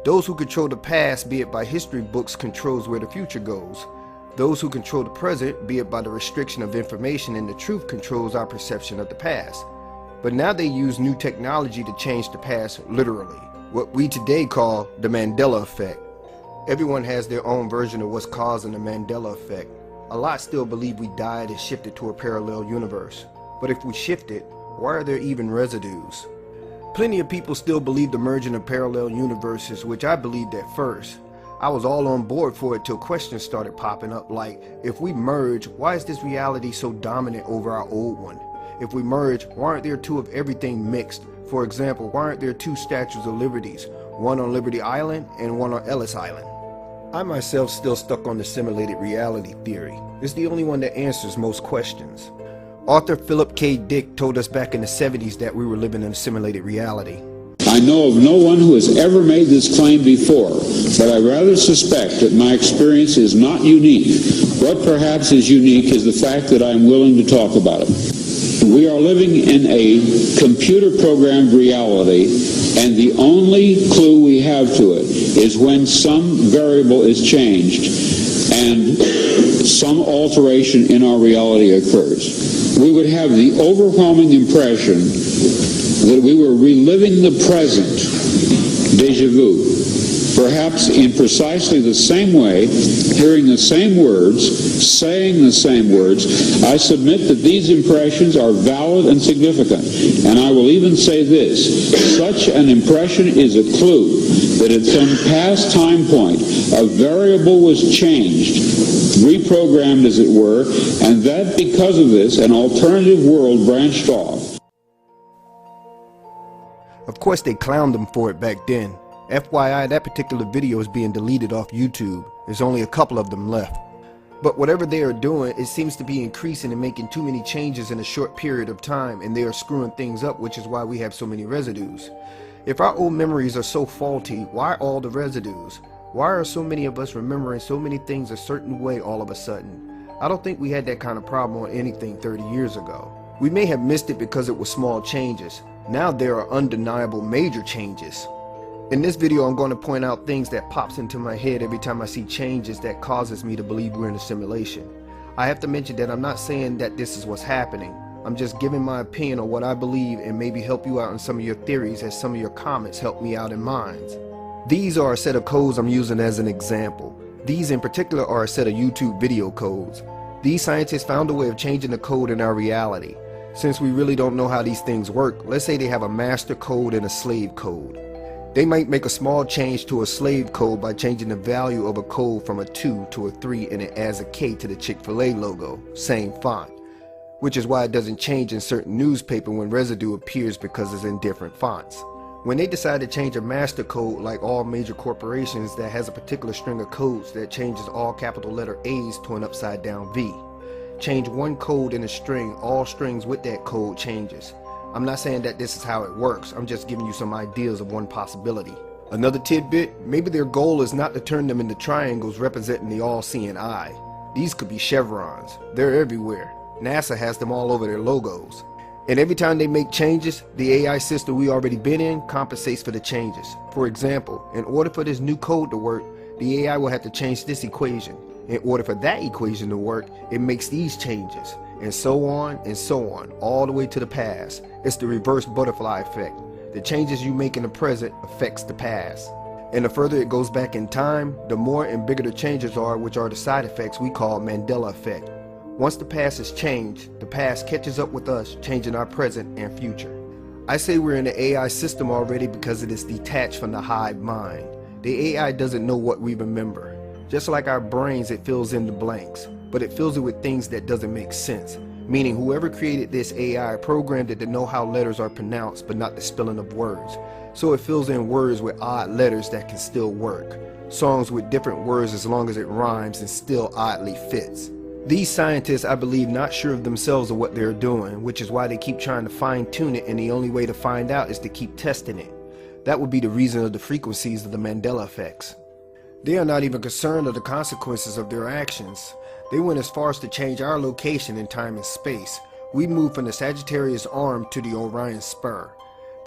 Those who control the past, be it by history books, controls where the future goes. Those who control the present, be it by the restriction of information and the truth, controls our perception of the past. But now they use new technology to change the past literally, what we today call the Mandela Effect. Everyone has their own version of what's causing the Mandela Effect. A lot still believe we died and shifted to a parallel universe. But if we shifted, why are there even residues? Plenty of people still believe the merging of parallel universes, which I believed at first. I was all on board for it till questions started popping up like, if we merge, why is this reality so dominant over our old one? If we merge, why aren't there two of everything mixed? For example, why aren't there two statues of liberties, one on Liberty Island and one on Ellis Island? I myself still stuck on the simulated reality theory. It's the only one that answers most questions. Author Philip K. Dick told us back in the 70s that we were living in a simulated reality. I know of no one who has ever made this claim before, but I rather suspect that my experience is not unique. What perhaps is unique is the fact that I am willing to talk about it. We are living in a computer-programmed reality, and the only clue we have to it is when some variable is changed and some alteration in our reality occurs. We would have the overwhelming impression that we were reliving the present, déjà vu, perhaps in precisely the same way, hearing the same words, saying the same words. I submit that these impressions are valid and significant, and I will even say this: such an impression is a clue that at some past time point a variable was changed, reprogrammed as it were, and that because of this an alternative world branched off. Of course they clowned them for it back then. FYI, that particular video is being deleted off YouTube. There's only a couple of them left. But whatever they are doing, it seems to be increasing and making too many changes in a short period of time, and they are screwing things up, which is why we have so many residues. If our old memories are so faulty, why all the residues? Why are so many of us remembering so many things a certain way all of a sudden? I don't think we had that kind of problem on anything 30 years ago. We may have missed it because it was small changes. Now there are undeniable major changes. In this video, I'm going to point out things that pops into my head every time I see changes that causes me to believe we're in a simulation. I have to mention that I'm not saying that this is what's happening. I'm just giving my opinion on what I believe and maybe help you out in some of your theories as some of your comments help me out in mine. These are a set of codes I'm using as an example. These in particular are a set of YouTube video codes. These scientists found a way of changing the code in our reality. Since we really don't know how these things work, let's say they have a master code and a slave code. They might make a small change to a slave code by changing the value of a code from a 2 to a 3 and it adds a K to the Chick-fil-A logo, same font. Which is why it doesn't change in certain newspaper when residue appears because it's in different fonts. When they decide to change a master code, like all major corporations, that has a particular string of codes that changes all capital letter A's to an upside down V. Change one code in a string, all strings with that code changes. I'm not saying that this is how it works, I'm just giving you some ideas of one possibility. Another tidbit, maybe their goal is not to turn them into triangles representing the all-seeing eye. These could be chevrons. They're everywhere. NASA has them all over their logos. And every time they make changes, the AI system we already been in compensates for the changes. For example, in order for this new code to work, the AI will have to change this equation. In order for that equation to work, it makes these changes. And so on, all the way to the past. It's the reverse butterfly effect. The changes you make in the present affects the past. And the further it goes back in time, the more and bigger the changes are, which are the side effects we call Mandela Effect. Once the past is changed, the past catches up with us, changing our present and future. I say we're in the AI system already because it is detached from the hive mind. The AI doesn't know what we remember. Just like our brains, it fills in the blanks, but it fills it with things that doesn't make sense. Meaning whoever created this AI programmed it to know how letters are pronounced, but not the spelling of words. So it fills in words with odd letters that can still work. Songs with different words as long as it rhymes and still oddly fits. These scientists, I believe, not sure of themselves or what they're doing, which is why they keep trying to fine-tune it, and the only way to find out is to keep testing it. That would be the reason of the frequencies of the Mandela effects. They are not even concerned of the consequences of their actions. They went as far as to change our location in time and space. We moved from the Sagittarius Arm to the Orion Spur.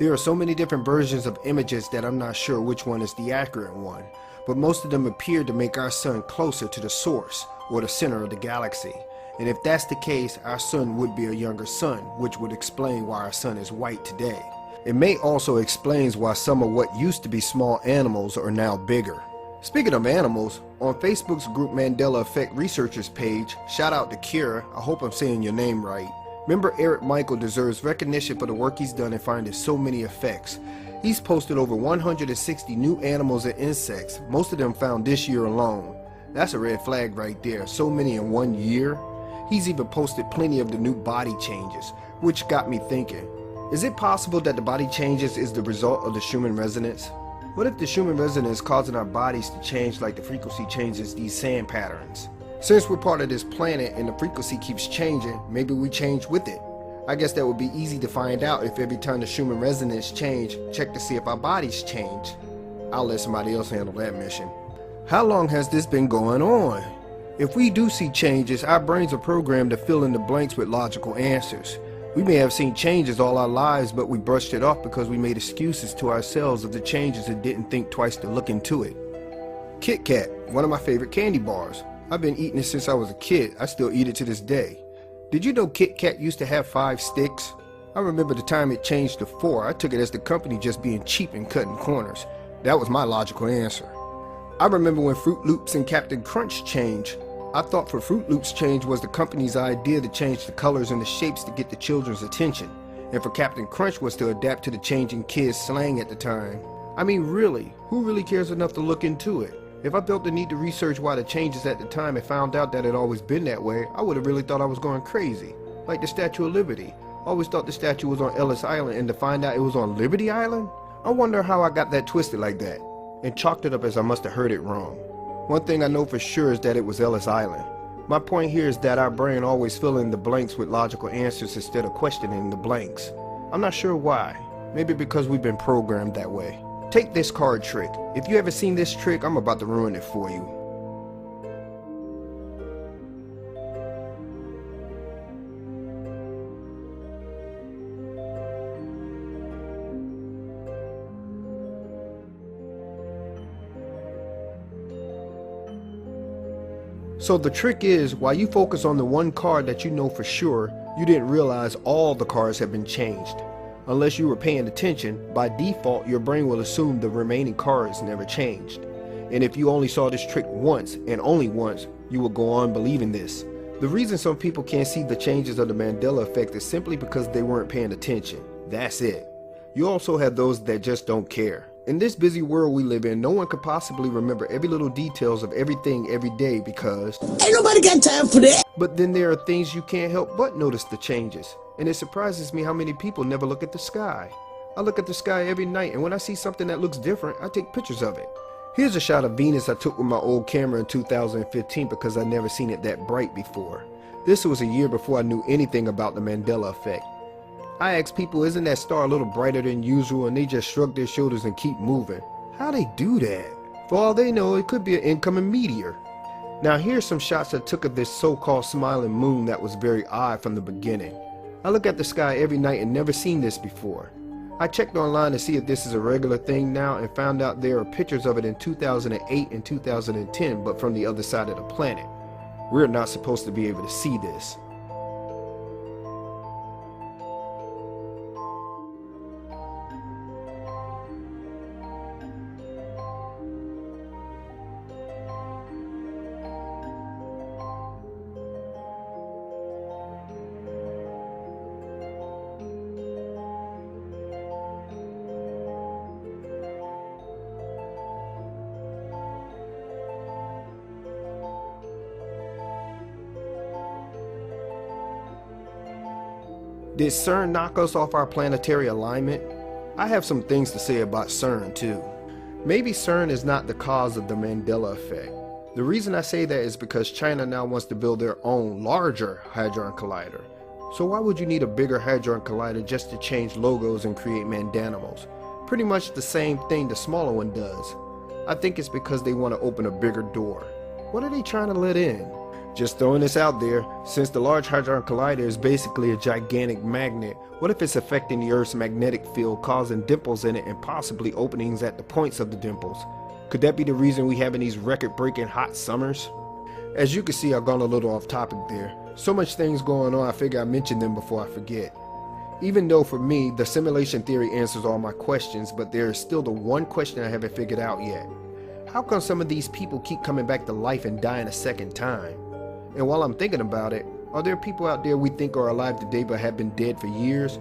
There are so many different versions of images that I'm not sure which one is the accurate one, but most of them appear to make our sun closer to the source, or the center of the galaxy. And if that's the case, our sun would be a younger sun, which would explain why our sun is white today. It may also explain why some of what used to be small animals are now bigger. Speaking of animals, on Facebook's group Mandela Effect researchers page, shout out to Kira, I hope I'm saying your name right. Member Eric Michael deserves recognition for the work he's done in finding so many effects. He's posted over 160 new animals and insects, most of them found this year alone. That's a red flag right there, so many in 1 year. He's even posted plenty of the new body changes, which got me thinking, is it possible that the body changes is the result of the Schumann resonance? What if the Schumann resonance is causing our bodies to change like the frequency changes these sand patterns? Since we're part of this planet and the frequency keeps changing, maybe we change with it. I guess that would be easy to find out if every time the Schumann resonance change, check to see if our bodies change. I'll let somebody else handle that mission. How long has this been going on? If we do see changes, our brains are programmed to fill in the blanks with logical answers. We may have seen changes all our lives, but we brushed it off because we made excuses to ourselves of the changes and didn't think twice to look into it. Kit Kat, one of my favorite candy bars. I've been eating it since I was a kid. I still eat it to this day. Did you know Kit Kat used to have 5 sticks? I remember the time it changed to 4. I took it as the company just being cheap and cutting corners. That was my logical answer. I remember when Fruit Loops and Captain Crunch changed. I thought for Fruit Loops change was the company's idea to change the colors and the shapes to get the children's attention. And for Captain Crunch was to adapt to the changing kids' slang at the time. I mean really, who really cares enough to look into it? If I felt the need to research why the changes at the time and found out that it always been that way, I would have really thought I was going crazy. Like the Statue of Liberty. Always thought the statue was on Ellis Island, and to find out it was on Liberty Island? I wonder how I got that twisted like that, and chalked it up as I must have heard it wrong. One thing I know for sure is that it was Ellis Island. My point here is that our brain always fill in the blanks with logical answers instead of questioning the blanks. I'm not sure why. Maybe because we've been programmed that way. Take this card trick. If you ever seen this trick, I'm about to ruin it for you. So the trick is, while you focus on the one card that you know for sure, you didn't realize all the cards have been changed. Unless you were paying attention, by default your brain will assume the remaining cards never changed. And if you only saw this trick once, and only once, you will go on believing this. The reason some people can't see the changes of the Mandela Effect is simply because they weren't paying attention. That's it. You also have those that just don't care. In this busy world we live in, no one could possibly remember every little details of everything every day because ain't nobody got time for that. But then there are things you can't help but notice the changes. And it surprises me how many people never look at the sky. I look at the sky every night, and when I see something that looks different, I take pictures of it. Here's a shot of Venus I took with my old camera in 2015 because I'd never seen it that bright before. This was a year before I knew anything about the Mandela Effect. I asked people, isn't that star a little brighter than usual, and they just shrug their shoulders and keep moving. How they do that? For all they know, it could be an incoming meteor. Now here's some shots I took of this so-called smiling moon that was very odd from the beginning. I look at the sky every night and never seen this before. I checked online to see if this is a regular thing now and found out there are pictures of it in 2008 and 2010, but from the other side of the planet. We're not supposed to be able to see this. Did CERN knock us off our planetary alignment? I have some things to say about CERN too. Maybe CERN is not the cause of the Mandela Effect. The reason I say that is because China now wants to build their own larger Hadron Collider. So why would you need a bigger Hadron Collider just to change logos and create mandanimals? Pretty much the same thing the smaller one does. I think it's because they want to open a bigger door. What are they trying to let in? Just throwing this out there, since the Large Hadron Collider is basically a gigantic magnet, what if it's affecting the Earth's magnetic field, causing dimples in it and possibly openings at the points of the dimples? Could that be the reason we having these record-breaking hot summers? As you can see, I've gone a little off topic there. So much things going on, I figure I mention them before I forget. Even though for me, the simulation theory answers all my questions, but there is still the one question I haven't figured out yet. How come some of these people keep coming back to life and dying a second time? And while I'm thinking about it, are there people out there we think are alive today but have been dead for years?